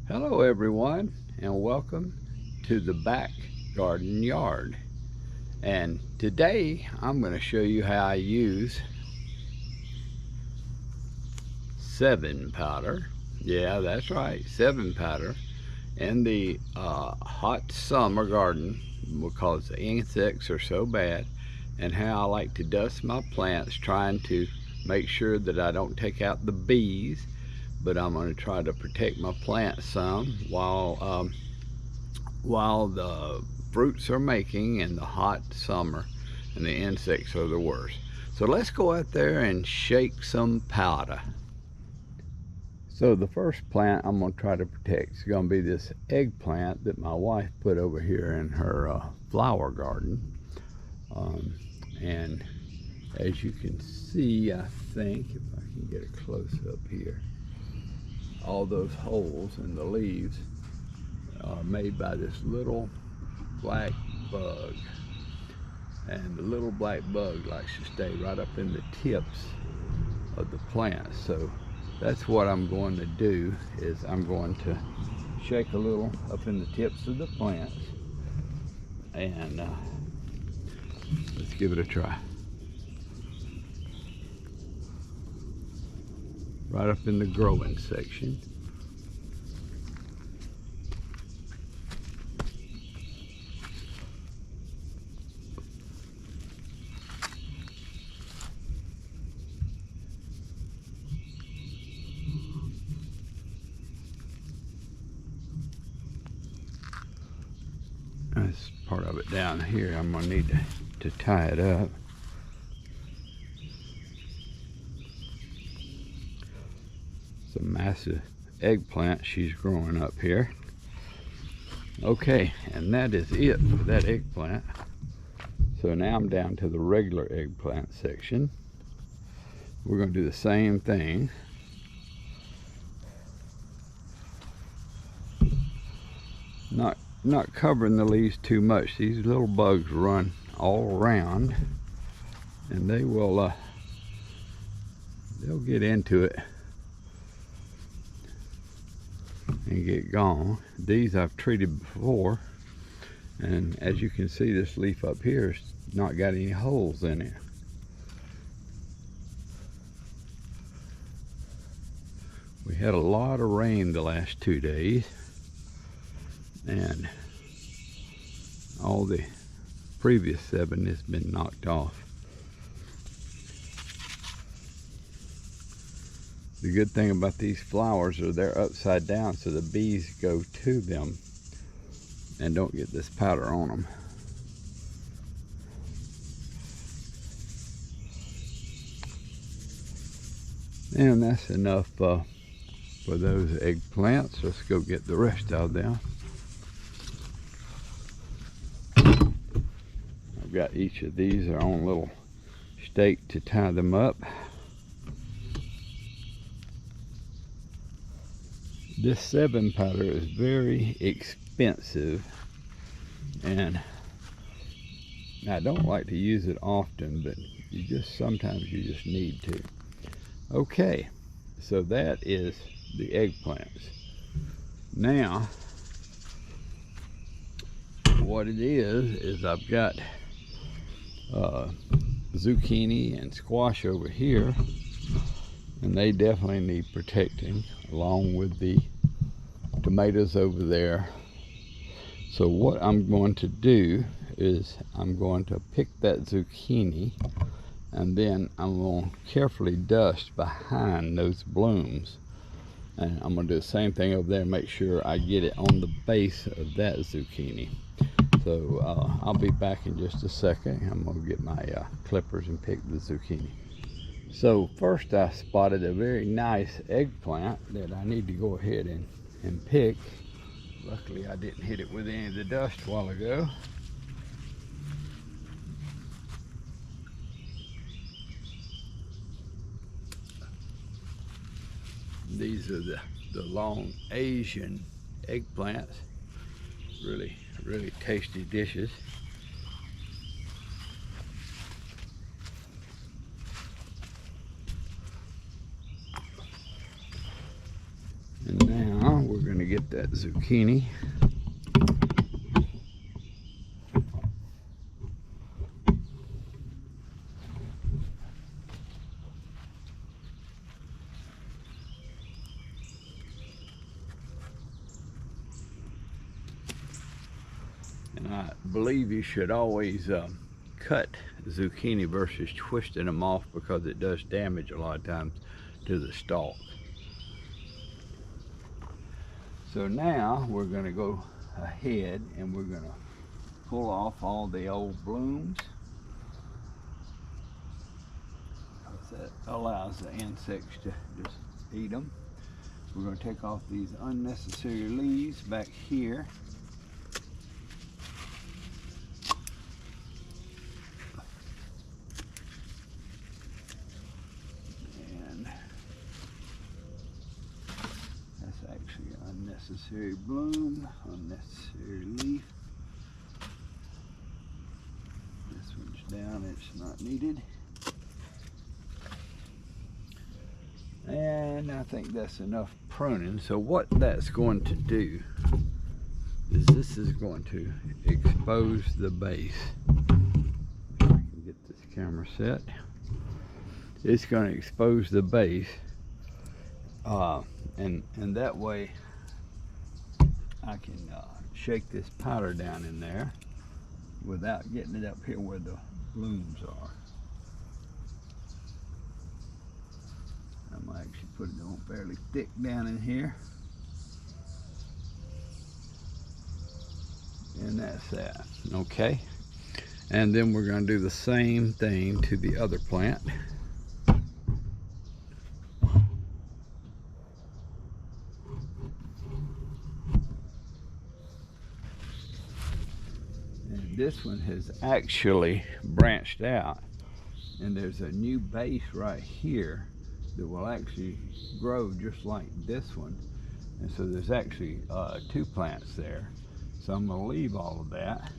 Hello everyone, and welcome to the back garden yard. And today I'm going to show you how I use Sevin powder. Yeah, that's right, Sevin powder in the hot summer garden because the insects are so bad, and how I like to dust my plants, trying to make sure that I don't take out the bees, but I'm going to try to protect my plants some while the fruits are making in the hot summer and the insects are the worst. So let's go out there and shake some powder. So the first plant I'm going to try to protect is going to be this eggplant that my wife put over here in her flower garden. And as you can see, I think, if I can get a close up here, all those holes in the leaves are made by this little black bug, and the little black bug likes to stay right up in the tips of the plant. So that's what I'm going to do, is I'm going to shake a little up in the tips of the plants, and let's give it a try. Right up in the growing section. That's part of it down here. I'm going to need to tie it up. It's a massive eggplant she's growing up here. Okay, and that is it for that eggplant. So now I'm down to the regular eggplant section. We're going to do the same thing. Not covering the leaves too much. These little bugs run all around, and they will they'll get into it and get gone. These I've treated before, and as you can see, this leaf up here has not got any holes in it. We had a lot of rain the last 2 days, and all the previous Sevin has been knocked off. The good thing about these flowers are they're upside down, so the bees go to them and don't get this powder on them. And that's enough for those eggplants. Let's go get the rest out of them. I've got each of these their own little stake to tie them up. This Sevin powder is very expensive, and I don't like to use it often, but sometimes you just need to. Okay, so that is the eggplants. Now, what it is I've got zucchini and squash over here, and they definitely need protecting, along with the tomatoes over there. So what I'm going to do is I'm going to pick that zucchini, and then I'm going to carefully dust behind those blooms, and I'm going to do the same thing over there, make sure I get it on the base of that zucchini. So I'll be back in just a second. I'm going to get my clippers and pick the zucchini. So first I spotted a very nice eggplant that I need to go ahead and pick. Luckily I didn't hit it with any of the dust a while ago. These are the long Asian eggplants. Really tasty dishes. And now we're going to get that zucchini. And I believe you should always cut zucchini versus twisting them off, because it does damage a lot of times to the stalk. So now we're going to go ahead and we're going to pull off all the old blooms, because that allows the insects to just eat them. We're going to take off these unnecessary leaves back here. Unnecessary bloom, unnecessary leaf. This one's down, it's not needed. And I think that's enough pruning. So what that's going to do is this is going to expose the base. If I can get this camera set. It's going to expose the base, and that way I can shake this powder down in there without getting it up here where the blooms are. I'm gonna actually put it on fairly thick down in here. And that's that. Okay. And then we're gonna do the same thing to the other plant. This one has actually branched out, and there's a new base right here that will actually grow just like this one. And so there's actually 2 plants there. So I'm going to leave all of that,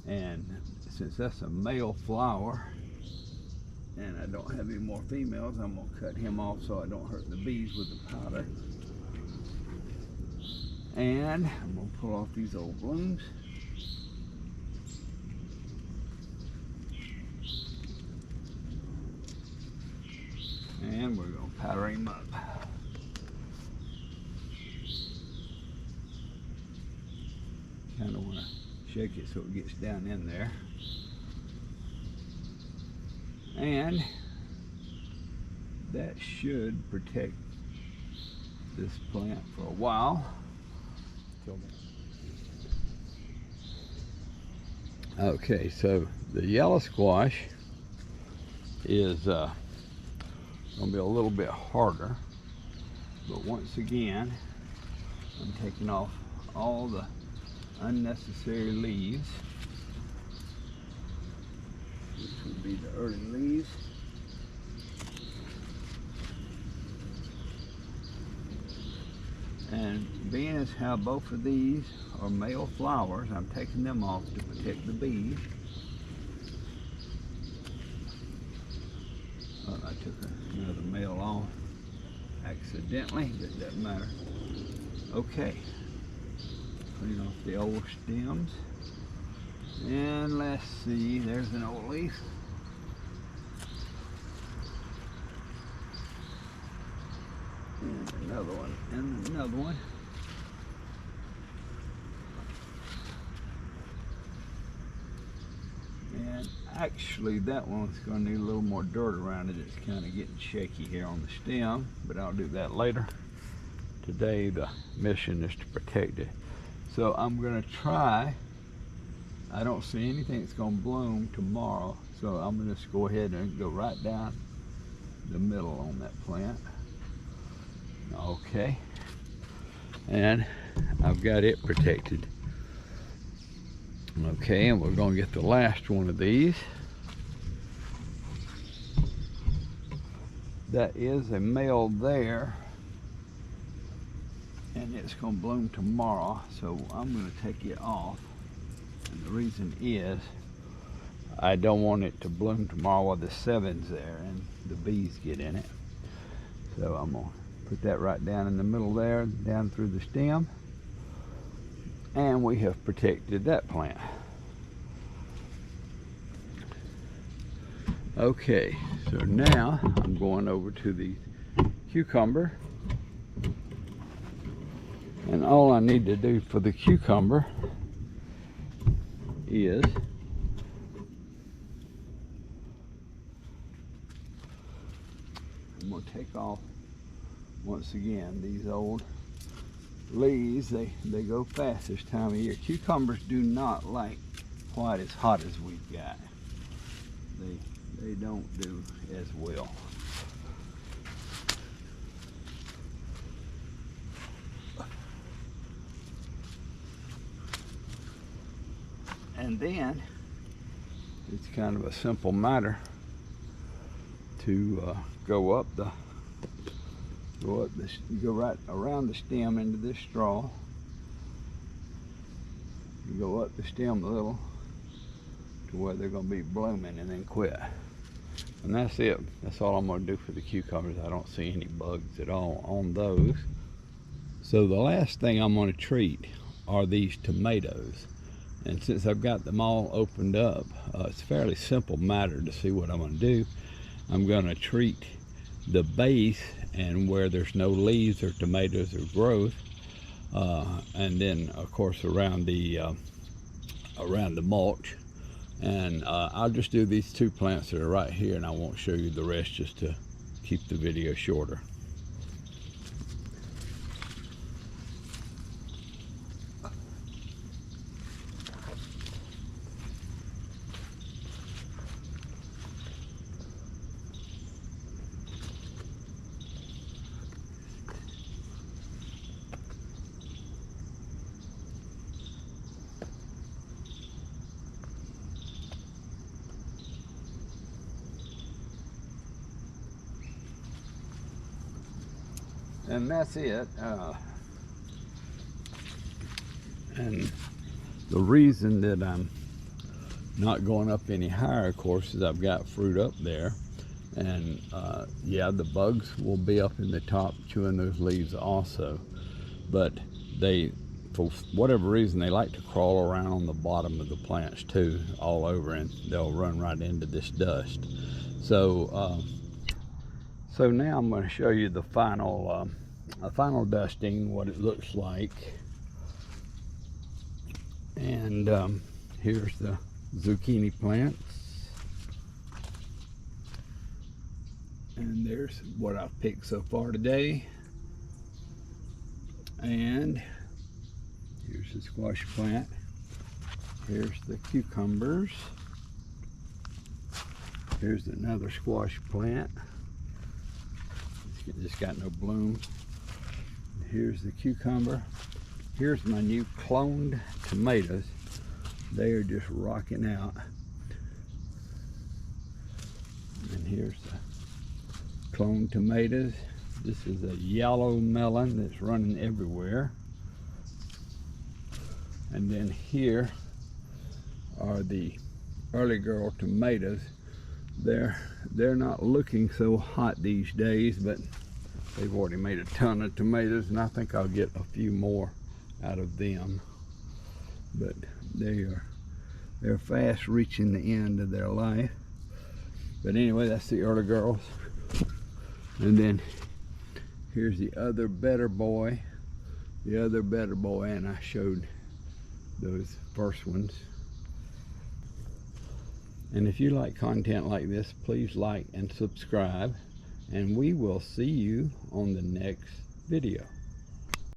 and since that's a male flower and I don't have any more females, I'm going to cut him off so I don't hurt the bees with the powder. And I'm going to pull off these old blooms. And we're going to powder him up. Kind of want to shake it so it gets down in there. And that should protect this plant for a while. Okay, so the yellow squash is going to be a little bit harder, but once again I'm taking off all the unnecessary leaves. This would be the early leaves. And being as how both of these are male flowers, I'm taking them off to protect the bees. Oh, I took another male off accidentally, but it doesn't matter. Okay, clean off the old stems. And let's see, there's an old leaf. And another one, and another one. And actually that one's going to need a little more dirt around it. It's kind of getting shaky here on the stem, but I'll do that later. Today the mission is to protect it. So I'm going to try. I don't see anything that's going to bloom tomorrow, so I'm going to just go ahead and go right down the middle on that plant. Okay, and I've got it protected. Okay, and we're going to get the last one of these. That is a male there, and it's going to bloom tomorrow, so I'm going to take it off. And the reason is I don't want it to bloom tomorrow while the Sevin's there and the bees get in it. So I'm going to Put that right down in the middle there, down through the stem. And we have protected that plant. Okay, so now I'm going over to the cucumber. And all I need to do for the cucumber is I'm going to take off, once again, these old leaves. They go fast this time of year. Cucumbers do not like quite as hot as we've got. They don't do as well. And then it's kind of a simple matter to go right around the stem into this straw. You go up the stem a little to where they're going to be blooming, and then quit. And that's it. That's all I'm going to do for the cucumbers. I don't see any bugs at all on those. So the last thing I'm going to treat are these tomatoes. And since I've got them all opened up, it's a fairly simple matter to see what I'm going to do. I'm going to treat the base and where there's no leaves or tomatoes or growth, and then of course around the mulch. And I'll just do these two plants that are right here, and I won't show you the rest just to keep the video shorter. And that's it. And the reason that I'm not going up any higher, of course, is I've got fruit up there. And yeah, the bugs will be up in the top chewing those leaves also. But they, for whatever reason, they like to crawl around on the bottom of the plants too, all over, and they'll run right into this dust. So so now I'm going to show you the final dusting, what it looks like. And here's the zucchini plants. And there's what I've picked so far today. And here's the squash plant. Here's the cucumbers. Here's another squash plant. It's just got no bloom. Here's the cucumber. Here's my new cloned tomatoes. They are just rocking out. And here's the cloned tomatoes. This is a yellow melon that's running everywhere. And then here are the early girl tomatoes. They're not looking so hot these days, but they've already made a ton of tomatoes, and I think I'll get a few more out of them. But they're fast reaching the end of their life. But anyway, that's the early girls. And then here's the other better boy. And I showed those first ones. And if you like content like this, please like and subscribe, and we will see you on the next video.